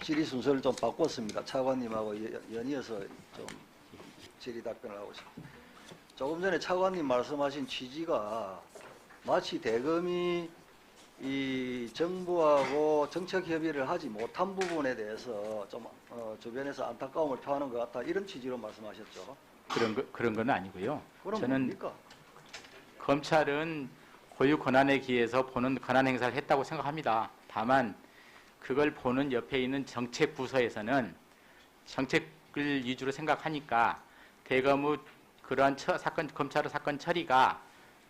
질의 순서를 좀 바꿨습니다. 차관님하고 연이어서 좀 질의 답변을 하고 싶습니다. 조금 전에 차관님 말씀하신 취지가 마치 대검이 이 정부하고 정책 협의를 하지 못한 부분에 대해서 좀 주변에서 안타까움을 표하는 것 같다, 이런 취지로 말씀하셨죠. 그런 건 아니고요. 그럼 저는 뭡니까? 검찰은 고유 권한에 기해서 보는 권한 행사를 했다고 생각합니다. 다만 그걸 보는 옆에 있는 정책 부서에서는 정책을 위주로 생각하니까 대검의 그러한 검찰의 사건 처리가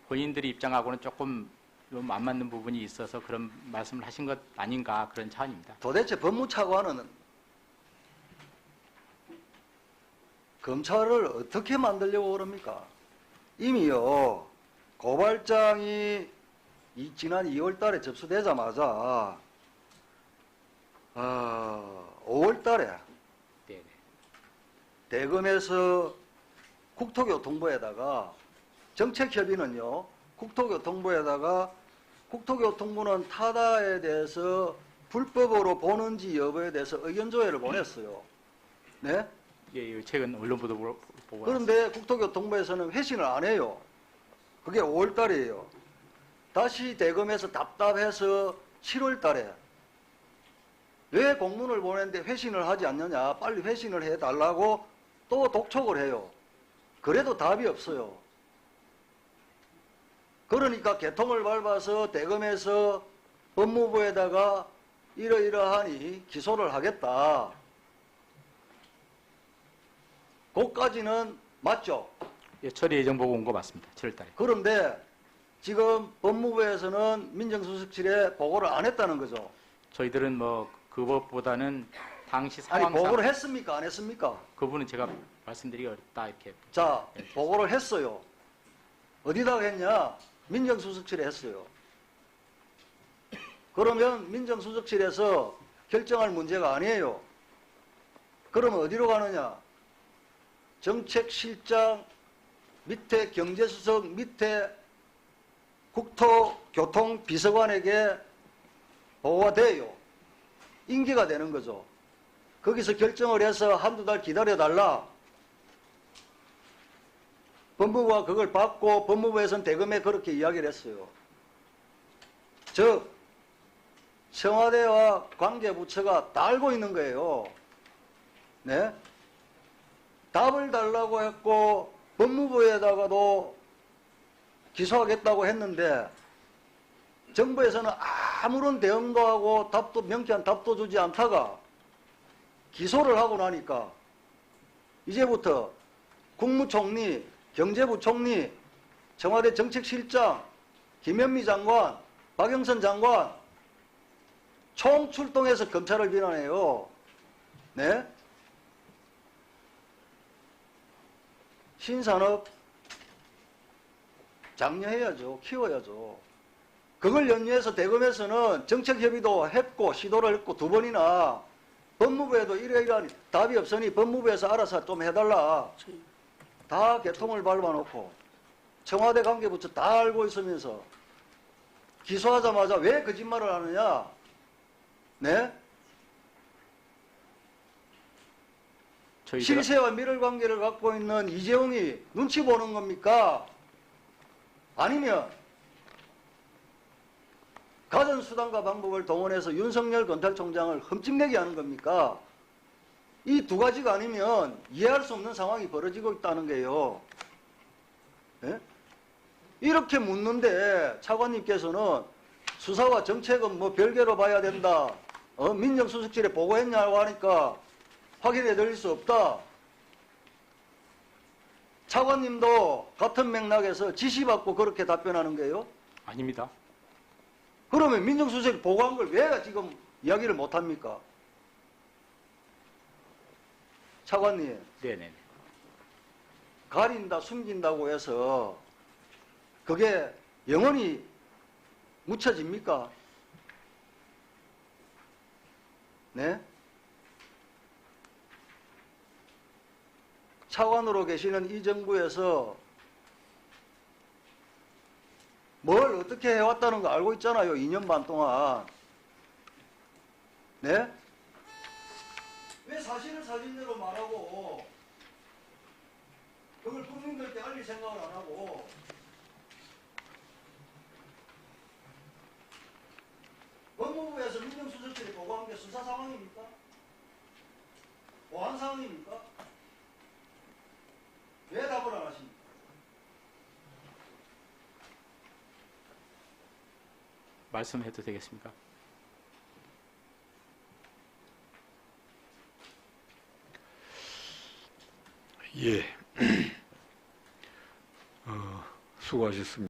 본인들의 입장하고는 조금 안 맞는 부분이 있어서 그런 말씀을 하신 것 아닌가, 그런 차원입니다. 도대체 법무차관은 검찰을 어떻게 만들려고 그럽니까? 이미요, 고발장이 지난 2월 달에 접수되자마자 5월 달에 네네. 대검에서 국토교통부에다가 정책협의는요, 국토교통부에다가 국토교통부는 타다에 대해서 불법으로 보는지 여부에 대해서 의견 조회를 보냈어요. 네? 예, 최근 언론 보도 보고 그런데 국토교통부에서는 회신을 안 해요. 그게 5월 달이에요. 다시 대검에서 답답해서 7월 달에 왜 공문을 보냈는데 회신을 하지 않느냐, 빨리 회신을 해달라고 또 독촉을 해요. 그래도 답이 없어요. 그러니까 개통을 밟아서 대검에서 법무부에다가 이러이러하니 기소를 하겠다. 그것까지는 맞죠? 예, 처리 예정 보고 온 거 맞습니다. 7월 달에. 그런데 지금 법무부에서는 민정수석실에 보고를 안 했다는 거죠. 저희들은 뭐 그것보다는 당시 아니, 상황상 보고를 했습니까? 안 했습니까? 그 부분은 제가 말씀드리기 어렵다 이렇게. 자, 보고를 했어요. 어디다가 했냐? 민정수석실에 했어요. 그러면 민정수석실에서 결정할 문제가 아니에요. 그러면 어디로 가느냐? 정책실장 밑에 경제수석 밑에 국토교통비서관에게 보고가 돼요. 임기가 되는 거죠. 거기서 결정을 해서 한두 달 기다려달라. 법무부가 그걸 받고 법무부에서는 대검에 그렇게 이야기를 했어요. 즉, 청와대와 관계부처가 다 알고 있는 거예요. 네? 답을 달라고 했고 법무부에다가도 기소하겠다고 했는데 정부에서는 아무런 대응도 하고 답도, 명쾌한 답도 주지 않다가 기소를 하고 나니까 이제부터 국무총리, 경제부총리, 청와대 정책실장, 김현미 장관, 박영선 장관 총출동해서 검찰을 비난해요. 네? 신산업 장려해야죠. 키워야죠. 그걸 연유해서 대검에서는 정책협의도 했고 시도를 했고 2번이나 법무부에도 이러이러한 답이 없으니 법무부에서 알아서 좀 해달라. 다 개통을 밟아놓고 청와대 관계부처 다 알고 있으면서 기소하자마자 왜 거짓말을 하느냐? 네? 실세와 밀월 관계를 갖고 있는 이재용이 눈치 보는 겁니까? 아니면 가전 수단과 방법을 동원해서 윤석열 검찰총장을 흠집내게 하는 겁니까? 이 두 가지가 아니면 이해할 수 없는 상황이 벌어지고 있다는 거예요. 네? 이렇게 묻는데 차관님께서는 수사와 정책은 뭐 별개로 봐야 된다. 민정수석실에 보고했냐고 하니까 확인해 드릴 수 없다. 차관님도 같은 맥락에서 지시받고 그렇게 답변하는 거예요? 아닙니다. 그러면 민정수석이 보고한 걸 왜 지금 이야기를 못합니까? 차관님. 네네. 가린다, 숨긴다고 해서 그게 영원히 묻혀집니까? 네? 차관으로 계시는 이 정부에서 뭘 어떻게 해왔다는 거 알고 있잖아요. 2년 반 동안. 네? 사실을 사실대로 말하고 그걸 국민들께 알릴 생각을 안 하고 법무부에서 민정수석실이 보고한 게 수사 상황입니까? 보안 상황입니까? 왜 답을 안 하십니까? 말씀해도 되겠습니까? 예. 수고하셨습니다.